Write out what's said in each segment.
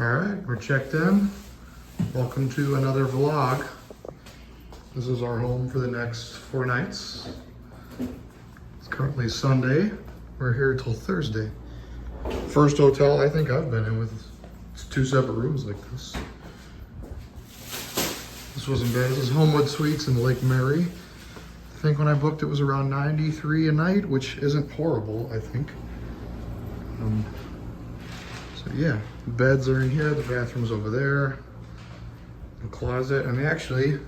All right, we're checked in. Welcome to another vlog. This is our home for the next 4 nights. It's currently Sunday. We're here till Thursday. First hotel I think I've been in with 2 separate rooms like this. This wasn't bad. This is Homewood Suites in Lake Mary. I think when I booked it was around $93 a night, which isn't horrible, I think. So yeah, the beds are in here, the bathroom's over there, the closet, and actually,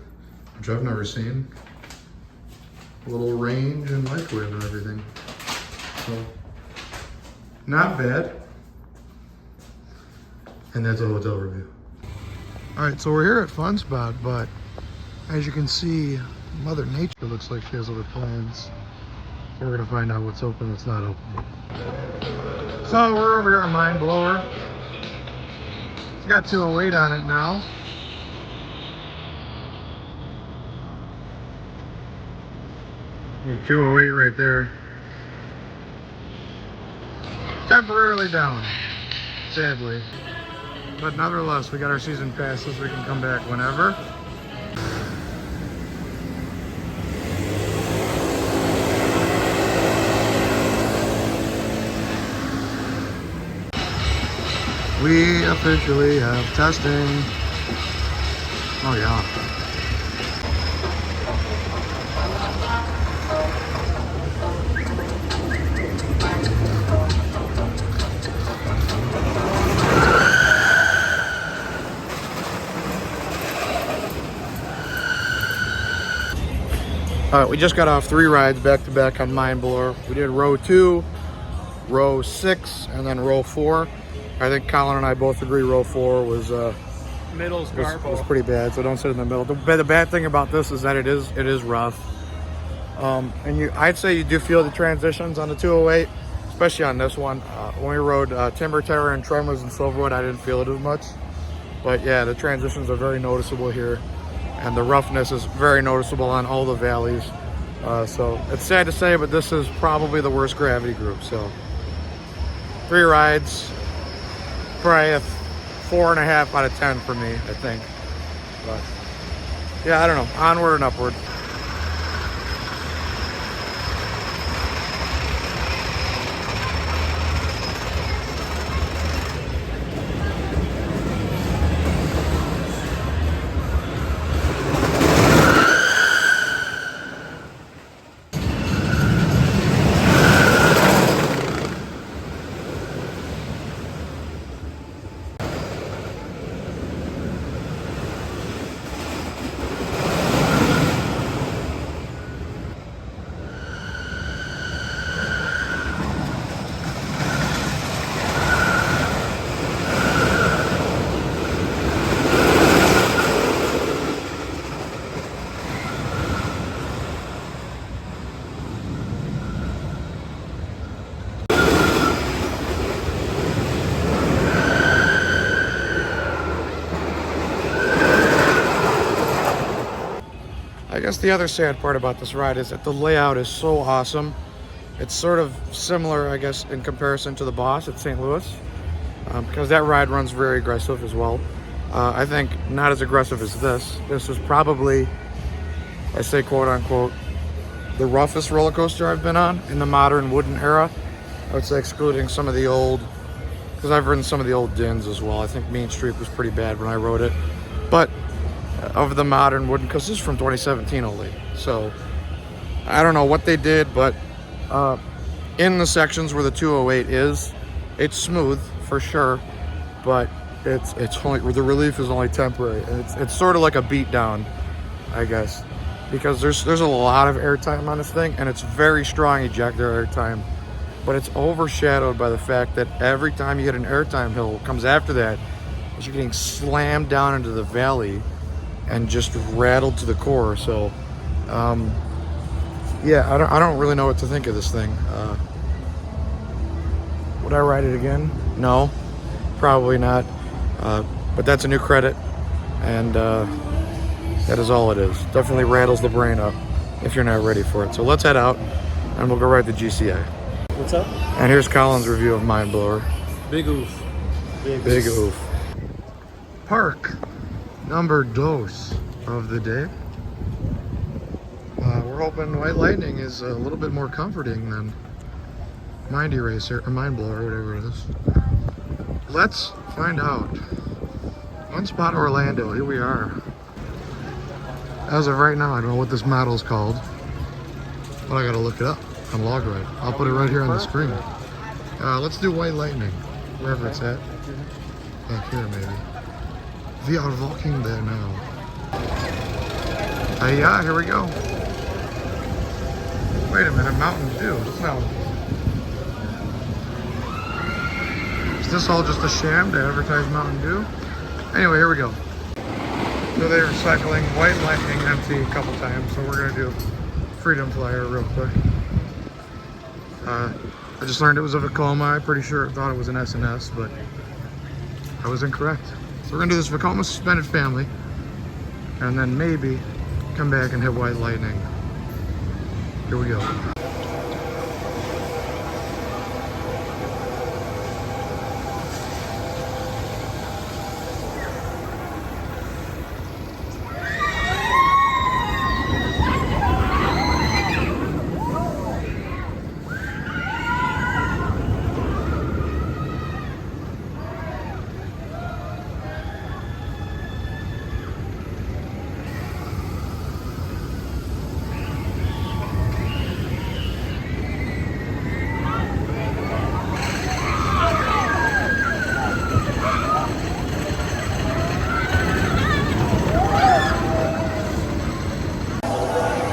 which I've never seen, a little range and microwave and everything. So, not bad. And that's a hotel review. All right, so we're here at Fun Spot, but as you can see, Mother Nature looks like she has other plans. So we're gonna find out what's open, what's not open. So we're over here on Mind Blower. It's got 208 on it now. And 208 right there. Temporarily down, sadly. But nevertheless, we got our season passes. We can come back whenever. We officially have testing. Oh yeah. All right, we just got off 3 rides back to back on Mind Blower. We did row 2, row 6, and then row 4. I think Colin and I both agree row 4 was pretty bad, so don't sit in the middle. The bad thing about this is that it is rough. And I'd say you do feel the transitions on the 208, especially on this one. When we rode Timber Terror and Tremors and Silverwood, I didn't feel it as much. But yeah, the transitions are very noticeable here, and the roughness is very noticeable on all the valleys. So it's sad to say, but this is probably the worst gravity group. So 3 rides. Probably a 4.5 out of 10 for me, I think. But yeah, I don't know. Onward and upward. I guess the other sad part about this ride is that the layout is so awesome. It's sort of similar, I guess, in comparison to the Boss at St. Louis, because that ride runs very aggressive as well. I think not as aggressive as this. This is probably, I say quote unquote, the roughest roller coaster I've been on in the modern wooden era. I would say excluding some of the old, because I've ridden some of the old Dins as well. I think Main Street was pretty bad when I rode it. But of the modern wooden, because this is from 2017 only, so I don't know what they did, but in the sections where the 208 is, it's smooth for sure, but it's only, the relief is only temporary, and it's sort of like a beat down, I guess, because there's a lot of airtime on this thing, and it's very strong ejector airtime, but it's overshadowed by the fact that every time you get an airtime hill comes after that, you're getting slammed down into the valley and just rattled to the core. So yeah, I don't really know what to think of this thing. Would I ride it again? No, probably not. But that's a new credit, and that is all it is. Definitely rattles the brain up if you're not ready for it. So let's head out and we'll go ride the GCA. What's up? And here's Colin's review of Mind Blower. Big oof. Big oof. park number dos of the day. We're hoping White Lightning is a little bit more comforting than Mind Eraser or Mind Blower, whatever it is. Let's find out. Fun Spot Orlando, here we are. As of right now, I don't know what this model is called, but I gotta look it up on LogRide. I'll put it right here on the screen. Let's do White Lightning, wherever it's at. Back here, maybe. We are walking there now. Yeah, here we go. Wait a minute, Mountain Dew. No. Is this all just a sham to advertise Mountain Dew? Anyway, here we go. So they're recycling White Lightning empty a couple times, so we're gonna do Freedom Flyer real quick. I just learned it was a Vekoma. I'm pretty sure I thought it was an S&S, but I was incorrect. So we're gonna do this Vekoma Suspended Family, and then maybe come back and hit White Lightning. Here we go.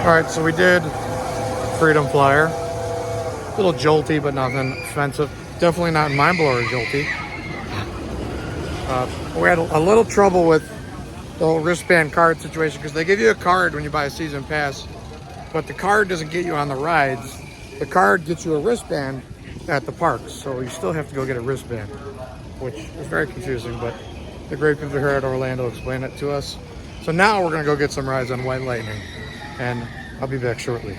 Alright, so we did Freedom Flyer. A little jolty, but nothing offensive. Definitely not Mind Blower jolty. We had a little trouble with the whole wristband card situation because they give you a card when you buy a season pass, but the card doesn't get you on the rides. The card gets you a wristband at the parks, so you still have to go get a wristband, which is very confusing, but the great people here at Orlando explained it to us. So now we're gonna go get some rides on White Lightning, and I'll be back shortly.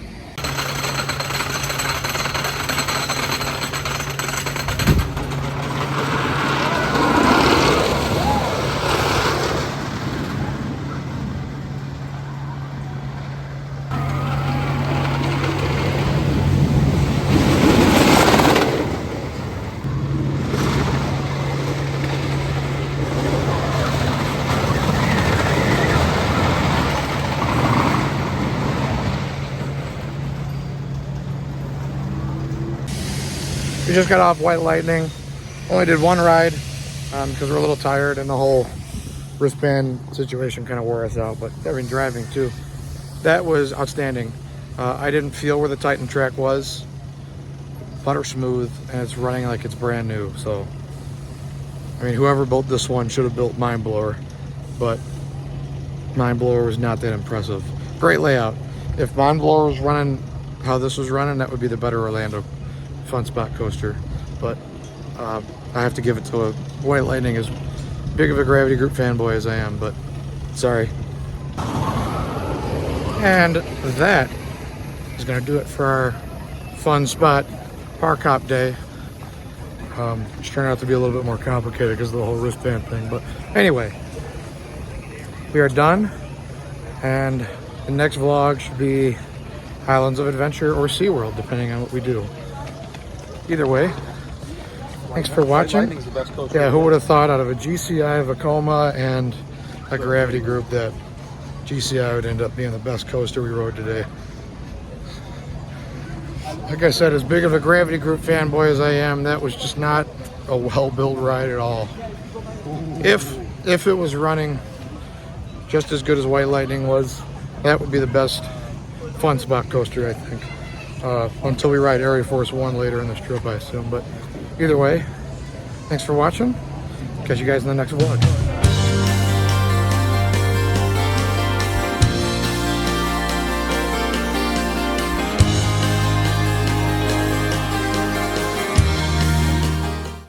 We just got off White Lightning. Only did one ride because we're a little tired and the whole wristband situation kind of wore us out, but I mean driving too. That was outstanding. I didn't feel where the Titan track was. Butter smooth, and it's running like it's brand new. So, I mean, whoever built this one should have built Mind Blower, but Mind Blower was not that impressive. Great layout. If Mind Blower was running how this was running, that would be the better Orlando Fun Spot coaster, but I have to give it to White Lightning, as big of a Gravity Group fanboy as I am, but sorry. And that is going to do it for our Fun Spot Park Hop Day. Which turned out to be a little bit more complicated because of the whole wristband thing, but anyway, we are done, and the next vlog should be Islands of Adventure or SeaWorld, depending on what we do. Either way, thanks for watching. Yeah, who would have thought out of a GCI, Vekoma, and a Gravity Group that GCI would end up being the best coaster we rode today. Like I said, as big of a Gravity Group fanboy as I am, that was just not a well-built ride at all. If it was running just as good as White Lightning was, that would be the best Fun Spot coaster, I think. Until we ride Area Force 1 later in this trip, I assume. But either way, thanks for watching. Catch you guys in the next vlog.